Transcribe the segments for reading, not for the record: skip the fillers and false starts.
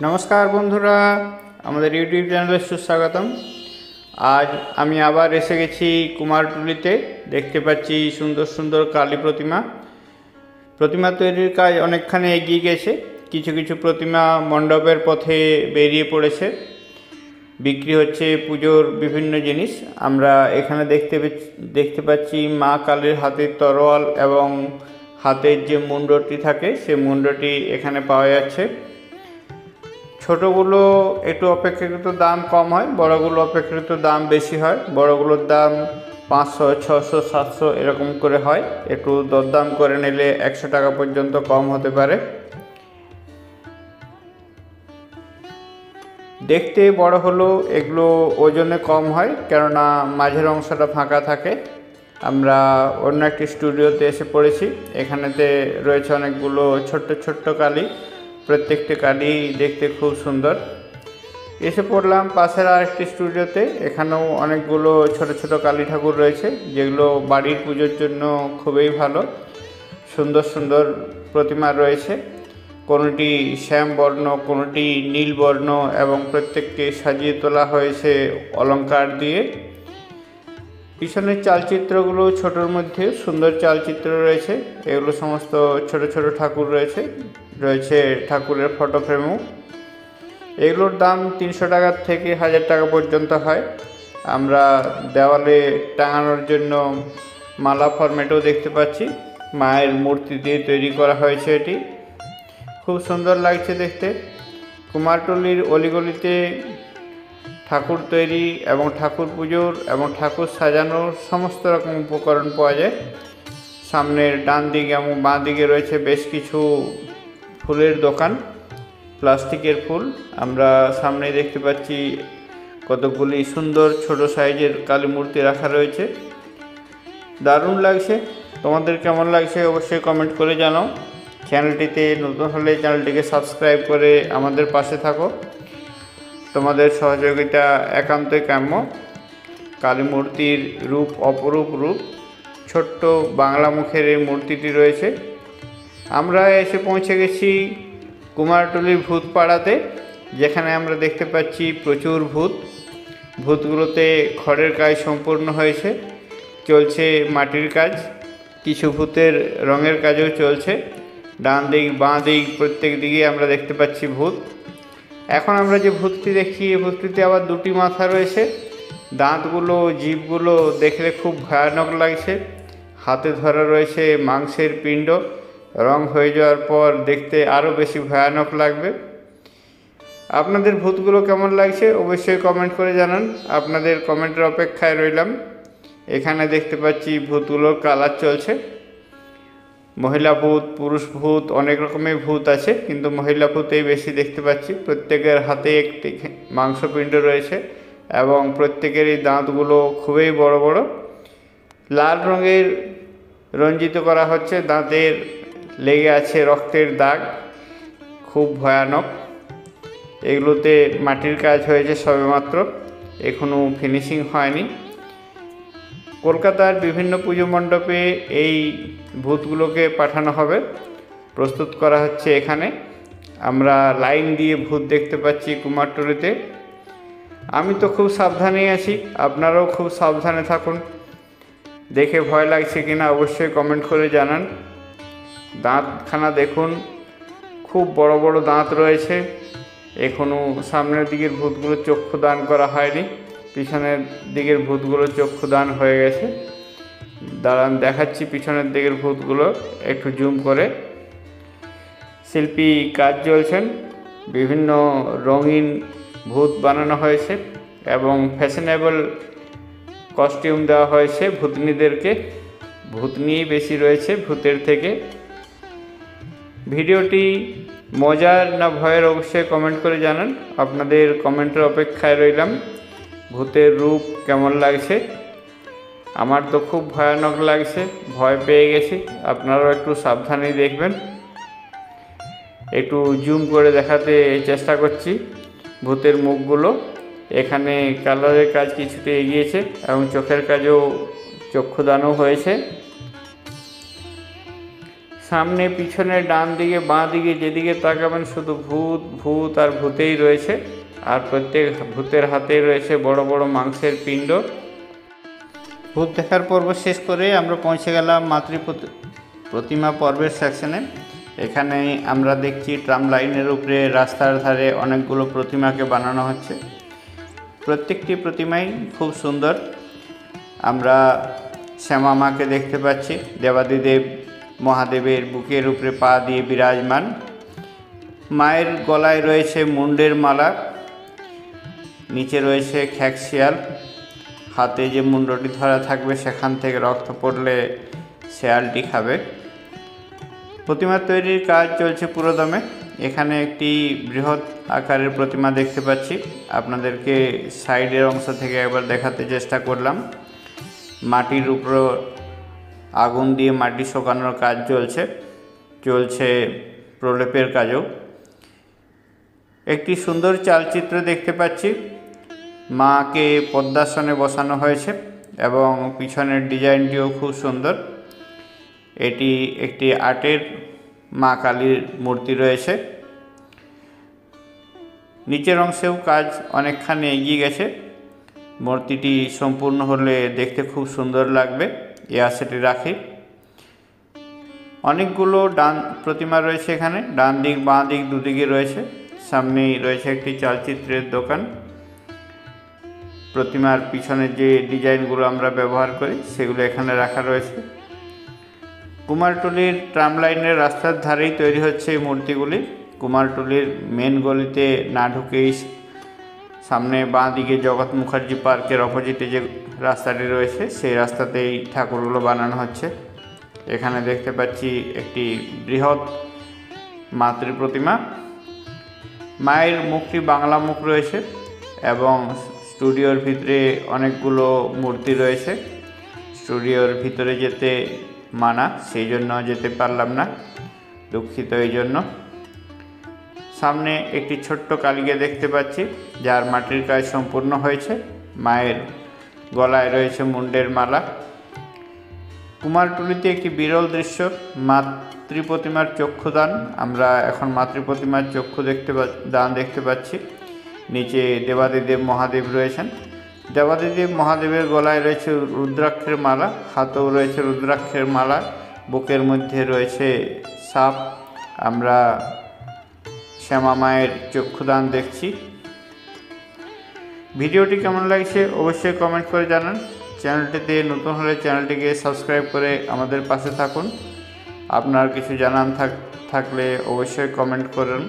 नमस्कार बंधुरा आमादेर यूट्यूब चैनेले सुस्वागतम। आज आमी आबार एसे गेছি कुमारटुलीते। देखते पाচ্ছি सुंदर सुंदर काली प्रतिमा प्रतिमा तैरिर काज अनेकखाনি एगिয়ে গেছে। কিছু কিছু प्रतिमा मंडपेर पथे बेरिয়ে पड़ेছে। बिक्री হচ্ছে পুজোর বিভিন্ন জিনিস। আমরা এখানে দেখতে পাচ্ছি মা কালীর হাতের তরোয়াল এবং হাতের যে মুন্ডটি থাকে সেই মুন্ডটি এখানে পাওয়া যাচ্ছে। ছোটগুলো একটু অপেক্ষাকৃত দাম কম হয়, বড়গুলো অপেক্ষাকৃত দাম বেশি হয়। বড়গুলোর দাম 500, 600, 700 এরকম করে হয়। একটু দরদাম করে নিলে 100 টাকা পর্যন্ত কম হতে পারে। দেখতে বড় হলো এগুলো ওজনে কম হয়, কেননা মাঝের অংশটা ফাঁকা থাকে। আমরা অন্য একটি স্টুডিওতে এসে পড়েছি। এখানেতে রয়েছে অনেকগুলো ছোট্ট ছোট্ট কালী। প্রত্যেকটি কালী দেখতে খুব সুন্দর। এসে পড়লাম পাশের আরেকটি স্টুডিওতে। এখানেও অনেকগুলো ছোট ছোট কালী ঠাকুর রয়েছে, যেগুলো বাড়ির পুজোর জন্য খুবই ভালো। সুন্দর সুন্দর প্রতিমা রয়েছে, কোনোটি শ্যামবর্ণ, কোনোটি নীলবর্ণ এবং প্রত্যেকটি সাজিয়ে তোলা হয়েছে অলংকার দিয়ে। পিছনের চালচিত্রগুলো ছোটোর মধ্যে সুন্দর চালচিত্র রয়েছে। এগুলো সমস্ত ছোট ছোট ঠাকুর রয়েছে ঠাকুরের ফটো ফ্রেমও। এগুলোর দাম 300 টাকার থেকে 1000 টাকা পর্যন্ত হয়। আমরা দেওয়ালে টাঙানোর জন্য মালা ফরম্যাটেও দেখতে পাচ্ছি। মায়ের মূর্তি দিয়ে তৈরি করা হয়েছে এটি, খুব সুন্দর লাগছে দেখতে। কুমারটুলির অলিগলিতে ঠাকুর তৈরি এবং ঠাকুর পুজোর এবং ঠাকুর সাজানোর সমস্ত রকম উপকরণ পাওয়া যায়। সামনের ডান দিকে এবং বাঁ দিকে রয়েছে বেশ কিছু ফুলের দোকান, প্লাস্টিকের ফুল। আমরা সামনে দেখতে পাচ্ছি কতগুলি সুন্দর ছোট সাইজের কালী মূর্তি রাখা রয়েছে। দারুণ লাগছে। তোমাদের কেমন লাগছে অবশ্যই কমেন্ট করে জানাও। চ্যানেলটিতে নতুন হলে চ্যানেলটিকে সাবস্ক্রাইব করে আমাদের পাশে থাকো। তোমাদের সহযোগিতা একান্তই কাম্য। কালী মূর্তির রূপ অপরূপ রূপ। ছোট্ট বাংলা মুখের এই মূর্তিটি রয়েছে। আমরা এসে পৌঁছে গেছি কুমারটুলির ভূতপাড়াতে, যেখানে আমরা দেখতে পাচ্ছি প্রচুর ভূতগুলোতে খড়ের কাজ সম্পূর্ণ হয়েছে, চলছে মাটির কাজ, কিছু ভূতের রঙের কাজও চলছে। ডান দিক বাঁ দিক প্রত্যেক দিকে আমরা দেখতে পাচ্ছি ভূত। এখন আমরা যে ভূতটি দেখছি এই ভূতটিতে আবার দুটি মাথা রয়েছে। দাঁতগুলো জিভগুলো দেখলে খুব ভয়ানক লাগছে। হাতে ধরা রয়েছে মাংসের পিণ্ড। রং হয়ে যাওয়ার পর দেখতে আরও বেশি ভয়ানক লাগবে। আপনাদের ভূতগুলো কেমন লাগছে অবশ্যই কমেন্ট করে জানান। আপনাদের কমেন্টের অপেক্ষায় রইলাম। এখানে দেখতে পাচ্ছি ভূতগুলোর কালার চলছে। মহিলা ভূত, পুরুষ ভূত, অনেক রকমের ভূত আছে, কিন্তু মহিলা ভূতেই বেশি দেখতে পাচ্ছি। প্রত্যেকের হাতে একটি মাংসপিণ্ড রয়েছে এবং প্রত্যেকেরই দাঁতগুলো খুবই বড় বড়। লাল রঙের রঞ্জিত করা হচ্ছে। দাঁতের লেগে আছে রক্তের দাগ, খুব ভয়ানক। এগুলোতে মাটির কাজ হয়েছে সবেমাত্র, এখনও ফিনিশিং হয়নি। কলকাতার বিভিন্ন পুজো মণ্ডপে এই ভূতগুলোকে পাঠানো হবে, প্রস্তুত করা হচ্ছে এখানে। আমরা লাইন দিয়ে ভূত দেখতে পাচ্ছি কুমারটুলিতে। আমি তো খুব সাবধানেই আছি, আপনারাও খুব সাবধানে থাকুন। দেখে ভয় লাগছে কিনা অবশ্যই কমেন্ট করে জানান। দাঁতখানা দেখুন, খুব বড় বড় দাঁত রয়েছে। এখনও সামনের দিকের ভূতগুলো চক্ষু দান করা হয়নি, পিছনের দিকের ভূতগুলো চক্ষু দান হয়ে গেছে। দাঁড়ান দেখাচ্ছি পিছনের দিকের ভূতগুলো একটু জুম করে। শিল্পী কাজ চলছেন, বিভিন্ন রঙিন ভূত বানানো হয়েছে এবং ফ্যাশনেবল কস্টিউম দেওয়া হয়েছে ভূতনিদেরকে। ভূতনি বেশি রয়েছে ভূতের থেকে। ভিডিওটি মজার না ভয়ের অবশ্যই কমেন্ট করে জানান। আপনাদের কমেন্টের অপেক্ষায় রইলাম। ভূতের রূপ কেমন লাগছে? আমার তো খুব ভয়ানক লাগছে, ভয় পেয়ে গেছি। আপনারাও একটু সাবধানেই দেখবেন। একটু জুম করে দেখাতে চেষ্টা করছি ভূতের মুখগুলো। এখানে কালারের কাজ কিছুটা এগিয়েছে এবং চোখের কাজও চক্ষুদানও হয়েছে। সামনে পিছনে ডান দিকে বাঁ দিকে যেদিকে তাকাবেন শুধু ভূত ভূত আর ভূতেই রয়েছে। আর প্রত্যেক ভূতের হাতেই রয়েছে বড় বড় মাংসের পিণ্ড। ভূত দেখার পর্ব শেষ করে আমরা পৌঁছে গেলাম প্রতিমা পর্বের সেকশনে। এখানে আমরা দেখছি ট্রাম লাইনের উপরে রাস্তার ধারে অনেকগুলো প্রতিমাকে বানানো হচ্ছে। প্রত্যেকটি প্রতিমাই খুব সুন্দর। আমরা শ্যামা মাকে দেখতে পাচ্ছি, দেবাদিদেব মহাদেবের বুকের উপরে পা দিয়ে বিরাজমান। মায়ের গলায় রয়েছে মুন্ডের মালা, নিচে রয়েছে খ্যাকশিয়াল, হাতে যে মুন্ডটি ধরা থাকবে সেখান থেকে রক্ত পড়লে শেয়ালটি খাবে। প্রতিমা তৈরির কাজ চলছে পুরোদমে। এখানে একটি বৃহৎ আকারের প্রতিমা দেখতে পাচ্ছি, আপনাদেরকে সাইডের অংশ থেকে একবার দেখাতে চেষ্টা করলাম। মাটির উপর আগুন দিয়ে মাটি শুকানোর কাজ চলছে প্রলেপের কাজও। একটি সুন্দর চালচিত্র দেখতে পাচ্ছি, মাকে পদ্মাসনে বসানো হয়েছে এবং পিছনের ডিজাইনটিও খুব সুন্দর। এটি একটি আর্টের মা কালীর মূর্তি রয়েছে। নিচের অংশেও কাজ অনেকখানি এগিয়ে গেছে। মূর্তিটি সম্পূর্ণ হলে দেখতে খুব সুন্দর লাগবে, এই আশাটি রাখি। অনেকগুলো প্রতিমা রয়েছে এখানে, ডান দিক বাঁ দিক দুদিকে রয়েছে। সামনেই রয়েছে একটি চালচিত্রের দোকান। প্রতিমার পিছনে যে ডিজাইনগুলো আমরা ব্যবহার করি সেগুলো এখানে রাখা রয়েছে। কুমারটুলির ট্রাম লাইনের রাস্তার ধারেই তৈরি হচ্ছে এই মূর্তিগুলি। কুমারটুলির মেন গলিতে না ঢুকেই সামনে বাঁ দিকে জগৎ মুখার্জি পার্কের অপোজিটে যে রাস্তাটি রয়েছে সেই রাস্তাতেই ঠাকুরগুলো বানানো হচ্ছে। এখানে দেখতে পাচ্ছি একটি বৃহৎ মাতৃ প্রতিমা। মায়ের মুখটি বাংলা মুখ রয়েছে এবং স্টুডিওর ভিতরে অনেকগুলো মূর্তি রয়েছে। স্টুডিওর ভিতরে যেতে মানা, সেই জন্য যেতে পারলাম না, দুঃখিত এই জন্য। সামনে একটি ছোট্ট কালীকে দেখতে পাচ্ছি যার মাটির কাজ সম্পূর্ণ হয়েছে। মায়ের গলায় রয়েছে মুন্ডের মালা। কুমারটুলিতে একটি বিরল দৃশ্য, মাতৃ প্রতিমার চক্ষুদান। আমরা এখন মাতৃ প্রতিমার দান দেখতে পাচ্ছি। নিচে দেবাদিদেব মহাদেব রয়েছেন। দেবাদিদেব মহাদেবের গলায় রয়েছে রুদ্রাক্ষের মালা, হাতেও রয়েছে রুদ্রাক্ষের মালা, বুকের মধ্যে রয়েছে সাপ। আমরা শ্যামা মায়ের চক্ষুদান দেখছি। ভিডিওটি কেমন লাগছে অবশ্যই কমেন্ট করে জানান। চ্যানেলটিতে নতুন হলে চ্যানেলটিকে সাবস্ক্রাইব করে আমাদের পাশে থাকুন। আপনার কিছু জানান থাকলে অবশ্যই কমেন্ট করুন,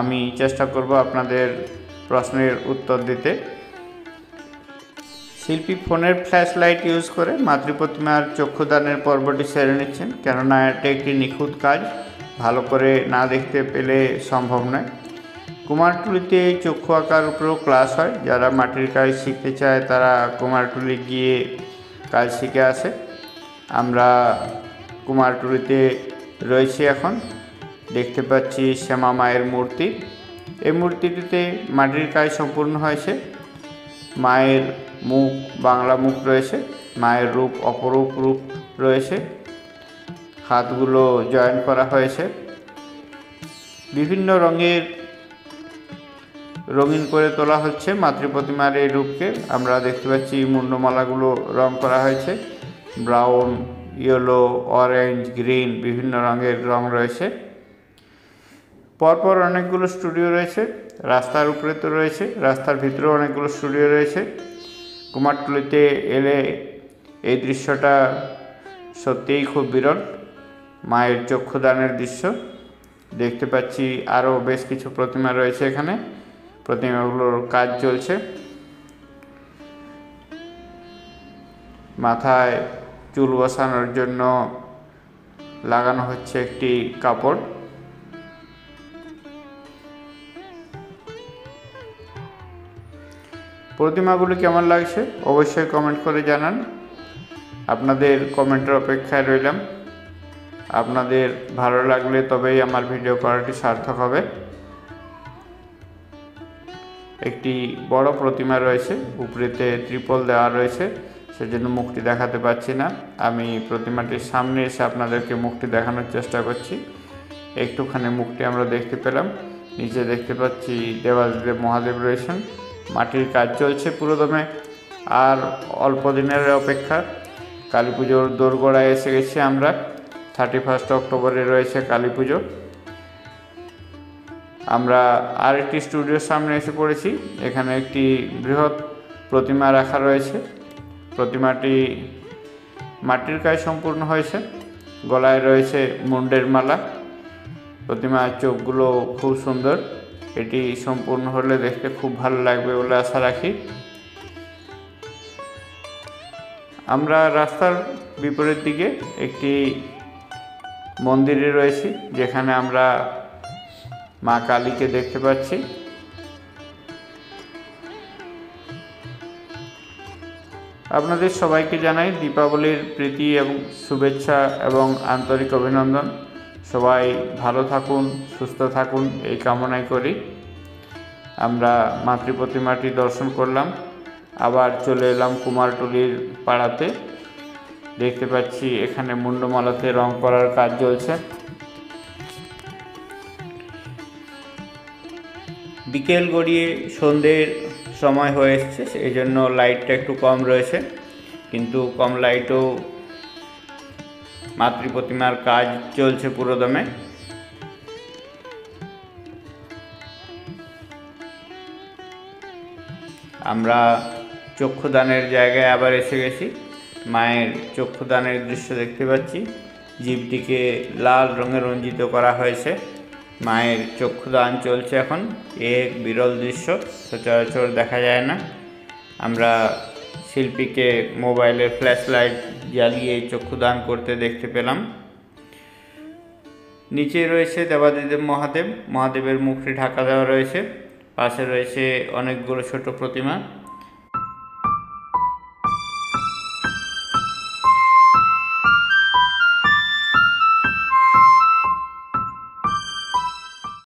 আমি চেষ্টা করব আপনাদের প্রশ্নের উত্তর দিতে। শিল্পী ফোনের ফ্ল্যাশ লাইট ইউজ করে মাতৃ প্রতিমার চক্ষুদানের পর্বটি সেরে নিচ্ছেন, কেননা এটা একটি নিখুঁত কাজ, ভালো করে না দেখতে পেলে সম্ভব নয়। কুমারটুলিতে চক্ষু আঁকার উপরেও ক্লাস হয়, যারা মাটির কাজ শিখতে চায় তারা কুমারটুলি গিয়ে কাজ শিখে আসে। আমরা কুমারটুলিতে রয়েছি এখন, দেখতে পাচ্ছি শ্যামা মায়ের মূর্তি। এই মূর্তিটিতে মাটির কাজ সম্পূর্ণ হয়েছে। মায়ের মুখ বাংলা মুখ রয়েছে, মায়ের রূপ অপরূপ রূপ রয়েছে, হাতগুলো জয়েন করা হয়েছে, বিভিন্ন রঙিন করে তোলা হচ্ছে মাতৃ প্রতিমার এই রূপকে। আমরা দেখতে পাচ্ছি মুন্ডমালাগুলো রং করা হয়েছে, ব্রাউন, ইয়েলো, অরেঞ্জ, গ্রিন, বিভিন্ন রঙের রং রয়েছে। পরপর অনেকগুলো স্টুডিও রয়েছে, রাস্তার উপরে তো রয়েছে, রাস্তার ভিতরেও অনেকগুলো স্টুডিও রয়েছে। কুমারটুলিতে এলে এই দৃশ্যটা সত্যিই খুব বিরল, মায়ের চক্ষুদানের দৃশ্য। দেখতে পাচ্ছি আরও বেশ কিছু প্রতিমা রয়েছে এখানে, প্রতিমাগুলোর কাজ চলছে। মাথায় চুল বসানোর জন্য লাগানো হচ্ছে একটি কাপড়। প্রতিমাগুলি কেমন লাগছে অবশ্যই কমেন্ট করে জানান। আপনাদের কমেন্টের অপেক্ষায় রইলাম। আপনাদের ভালো লাগলে তবেই আমার ভিডিও করাটি সার্থক হবে। একটি বড় প্রতিমা রয়েছে, উপরেতে ত্রিপল দেওয়া রয়েছে, সেজন্য মুখটি দেখাতে পাচ্ছি না। আমি প্রতিমাটির সামনে এসে আপনাদেরকে মুখটি দেখানোর চেষ্টা করছি। একটুখানি মুখটি আমরা দেখতে পেলাম। নিচে দেখতে পাচ্ছি দেবাদিদেব মহাদেব রয়েছেন। মাটির কাজ চলছে পুরোদমে, আর অল্প দিনের অপেক্ষা। কালী পুজোর দোরগোড়ায় এসে গেছি আমরা। 31 অক্টোবরে রয়েছে কালী পুজো। আমরা আরেকটি স্টুডিওর সামনে এসে পড়েছি। এখানে একটি বৃহৎ প্রতিমা রাখা রয়েছে। প্রতিমাটি মাটির কাজ সম্পূর্ণ হয়েছে। গলায় রয়েছে মুন্ডের মালা। প্রতিমার চোখগুলো খুব সুন্দর। এটি সম্পূর্ণ হলে দেখতে খুব ভালো লাগবে বলে আশা রাখি। আমরা রাস্তার বিপরীত দিকে একটি মন্দিরে রয়েছি, যেখানে আমরা মা কালীকে দেখতে পাচ্ছি। আপনাদের সবাইকে জানাই দীপাবলির প্রীতি এবং শুভেচ্ছা এবং আন্তরিক অভিনন্দন। সবাই ভালো থাকুন, সুস্থ থাকুন এই কামনাই করি। আমরা মাতৃ প্রতিমাটি দর্শন করলাম, আবার চলে এলাম কুমারটুলির পাড়াতে। দেখতে পাচ্ছি এখানে মুন্ডমালাতে রং করার কাজ চলছে। বিকেল গড়িয়ে সন্ধ্যের সময় হয়ে এসছে, এই জন্য লাইটটা একটু কম রয়েছে, কিন্তু কম লাইটও মাতৃ প্রতিমার কাজ চলছে পুরোদমে। আমরা চক্ষুদানের জায়গায় আবার এসে গেছি। মায়ের চক্ষুদানের দৃশ্য দেখতে পাচ্ছি। জীবটিকে লাল রঙে রঞ্জিত করা হয়েছে। মায়ের চক্ষুদান চলছে এখন। এক বিরল দৃশ্য, সচরাচর দেখা যায় না। আমরা শিল্পীকে মোবাইলের ফ্ল্যাশ লাইট জ্বালিয়ে চক্ষুদান করতে দেখতে পেলাম। নিচে রয়েছে দেবাদিদেব মহাদেব। মহাদেবের মুখটি ঢাকা দেওয়া রয়েছে। পাশে রয়েছে অনেকগুলো ছোট প্রতিমা।